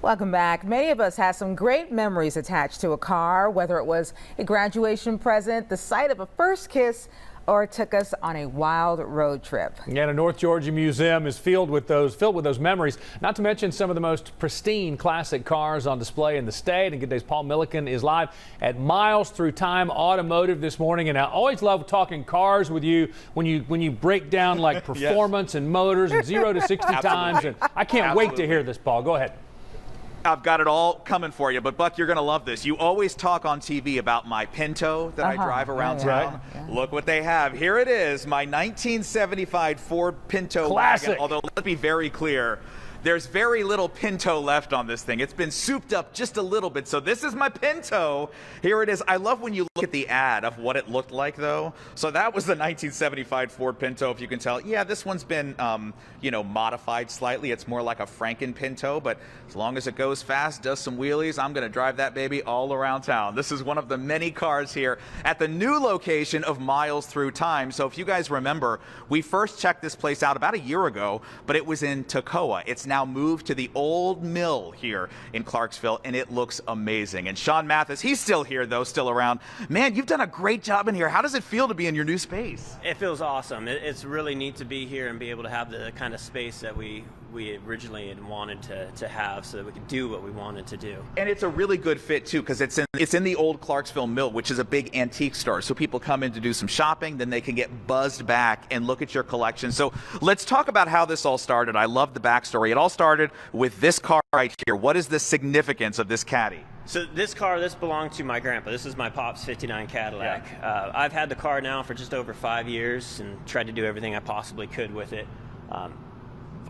Welcome back. Many of us have some great memories attached to a car, whether it was a graduation present, the sight of a first kiss, or it took us on a wild road trip. Yeah, the North Georgia Museum is filled with those memories, not to mention some of the most pristine classic cars on display in the state. And Good Day's Paul Milliken is live at Miles Through Time Automotive this morning. And I always love talking cars with you when you break down like performance and motors and 0 to 60 times. And I can't wait to hear this, Paul. Go ahead. I've got it all coming for you, but Buck, you're going to love this. You always talk on TV about my Pinto that I drive around town. Yeah. Look what they have. Here it is, my 1975 Ford Pinto Classic. wagon. Although, let's be very clear, there's very little Pinto left on this thing. It's been souped up just a little bit. So this is my Pinto. Here it is. I love when you look at the ad of what it looked like, though. So that was the 1975 Ford Pinto, if you can tell. Yeah, this one's been, modified slightly. It's more like a Franken Pinto, but as long as it goes fast, does some wheelies, I'm going to drive that baby all around town. This is one of the many cars here at the new location of Miles Through Time. So if you guys remember, we first checked this place out about a year ago, but it was in Toccoa. It's now moved to the old mill here in Clarksville, and it looks amazing. And Sean Mathis, he's still here, though, still around. Man, you've done a great job in here. How does it feel to be in your new space? It feels awesome. It's really neat to be here and be able to have the kind of space that we originally had wanted to have, so that we could do what we wanted to do. And it's a really good fit too, because it's in the old Clarksville Mill, which is a big antique store. So people come in to do some shopping, then they can get buzzed back and look at your collection. So let's talk about how this all started. I love the backstory. It all started with this car right here. What is the significance of this caddy? So this belonged to my grandpa. This is my pop's 59 Cadillac. Yeah. I've had the car now for just over 5 years and tried to do everything I possibly could with it.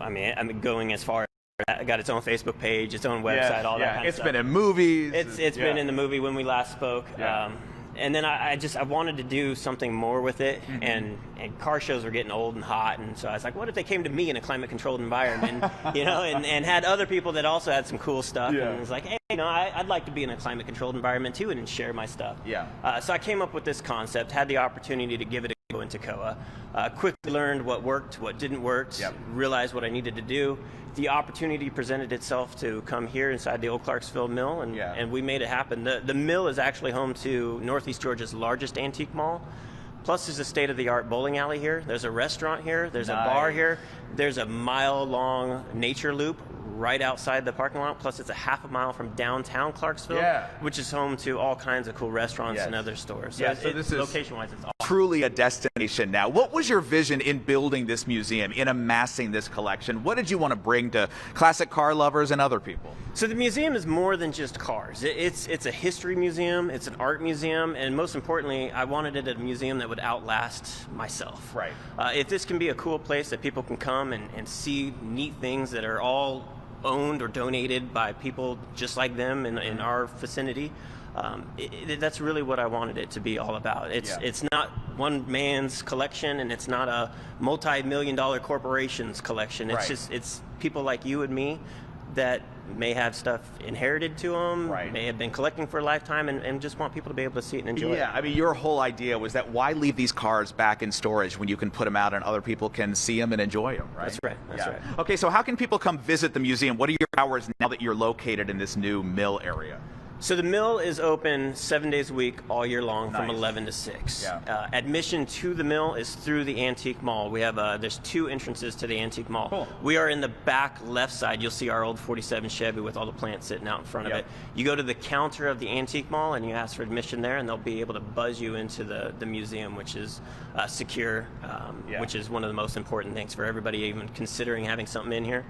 I'm going as far as it got its own Facebook page, its own website, all that kind of stuff. It's been in movies. It's been in the movie when we last spoke. Yeah. And then I wanted to do something more with it, and car shows were getting old and hot, and so I was like, what if they came to me in a climate-controlled environment, and had other people that also had some cool stuff, and it was like, hey, I'd like to be in a climate-controlled environment too and share my stuff. Yeah. So I came up with this concept, had the opportunity to give it a go in Toccoa, quickly learned what worked, what didn't work, realized what I needed to do. The opportunity presented itself to come here inside the old Clarksville Mill, and we made it happen. The mill is actually home to Northeast Georgia's largest antique mall. Plus, there's a state-of-the-art bowling alley here. There's a restaurant here. There's a bar here. There's a mile-long nature loop right outside the parking lot. Plus, it's a half a mile from downtown Clarksville, which is home to all kinds of cool restaurants and other stores. So, so this is location-wise, it's awesome. Truly a destination now. What was your vision in building this museum, in amassing this collection? What did you want to bring to classic car lovers and other people? So the museum is more than just cars. It's a history museum, it's an art museum, and most importantly, I wanted it a museum that would outlast myself. Right. If this can be a cool place that people can come and see neat things that are all owned or donated by people just like them in our vicinity, that's really what I wanted it to be all about. It's not one man's collection, and it's not a multi-million-dollar corporation's collection. It's people like you and me that may have stuff inherited to them, may have been collecting for a lifetime, and just want people to be able to see it and enjoy it. Yeah, I mean, your whole idea was that why leave these cars back in storage when you can put them out and other people can see them and enjoy them, right? That's right, that's right. Okay, so how can people come visit the museum? What are your hours now that you're located in this new mill area? So the mill is open 7 days a week, all year long, from 11 to 6. Yeah. Admission to the mill is through the antique mall. We have there's 2 entrances to the antique mall. Cool. We are in the back left side. You'll see our old 47 Chevy with all the plants sitting out in front of it. You go to the counter of the antique mall and you ask for admission there, and they'll be able to buzz you into the museum, which is secure, which is one of the most important things for everybody even considering having something in here.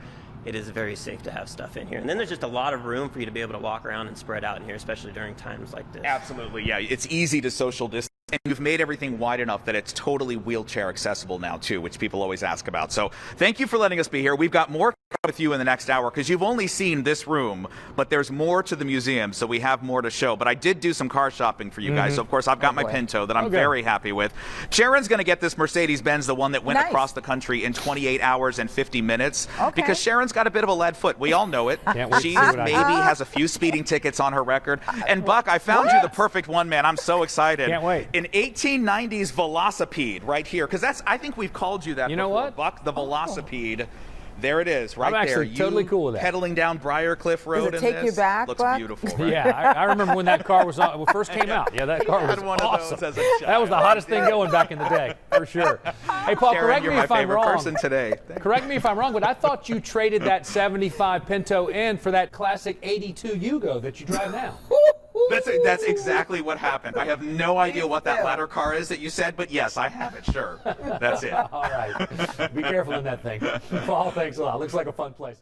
It is very safe to have stuff in here. And then there's just a lot of room for you to be able to walk around and spread out in here, especially during times like this. Absolutely, yeah. It's easy to social distance. And you've made everything wide enough that it's totally wheelchair accessible now, too, which people always ask about. So thank you for letting us be here. We've got more with you in the next hour, because you've only seen this room, but there's more to the museum, so we have more to show. But I did do some car shopping for you guys. So, of course, I've got my Pinto that I'm very happy with. Sharon's going to get this Mercedes-Benz, the one that went across the country in 28 hours and 50 minutes, because Sharon's got a bit of a lead foot. We all know it. She maybe has a few speeding tickets on her record. And, Buck, I found you the perfect one, man. I'm so excited. Can't wait. An 1890s Velocipede right here, because I think we've called you that before, know what? Buck, the Velocipede. There it is, right I'm there. actually totally cool with that. Pedaling down Briarcliff Road. Does it take in you this. back, Looks Buck? beautiful. Right? Yeah, I remember when that car was first came out. Yeah, that car was had one of awesome. those as a That was the child. hottest thing going back in the day, for sure. Hey, Paul, Sharon, correct you're me my if I'm favorite wrong. person today. Correct me if I'm wrong, but I thought you traded that 75 Pinto in for that classic 82 Yugo that you drive now. That's exactly what happened. I have no idea what that latter car is that you said, but yes, I have it. Sure, that's it. All right. Be careful in that thing. Paul, thanks a lot. Looks like a fun place.